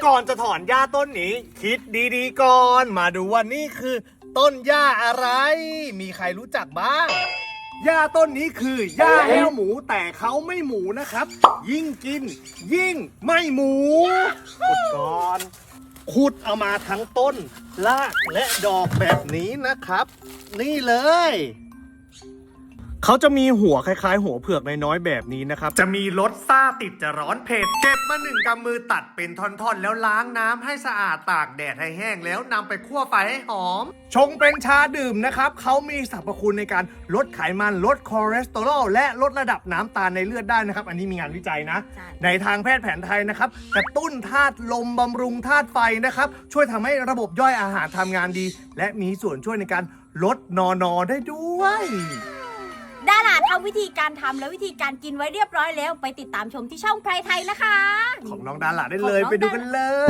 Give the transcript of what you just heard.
ก่อนจะถอนหญ้าต้นนี้คิดดีๆก่อนมาดูว่านี่คือต้นหญ้าอะไรมีใครรู้จักบ้างหญ้าต้นนี้คือหญ้าแห้วหมูแต่เขาไม่หมูนะครับ ยิ่งกินยิ่งไม่หมูขุดก่อนขุดเอามาทั้งต้นรากและดอกแบบนี้นะครับ นี่เลยเขาจะมีหัวคล้ายๆหัวเผือกน้อยๆแบบนี้นะครับจะมีรสซ่าติดจะร้อนเผ็ดเก็บมา1 กำมือตัดเป็นท่อนๆแล้วล้างน้ำให้สะอาดตากแดดให้แห้งแล้วนำไปคั่วไฟให้หอมชงเป็นชาดื่มนะครับเขามีสรรพคุณในการลดไขมันลดคอเลสเตอรอลและลดระดับน้ำตาลในเลือดได้นะครับอันนี้มีงานวิจัยนะในทางแพทย์แผนไทยนะครับกระตุ้นธาตุลมบำรุงธาตุไฟนะครับช่วยทำให้ระบบย่อยอาหารทำงานดี และมีส่วนช่วยในการลดนอนได้ด้วยดาราทำวิธีการทำและวิธีการกินไว้เรียบร้อยแล้วไปติดตามชมที่ช่องไพรไทยนะคะของน้องดาราได้เลยไปดูกันเลย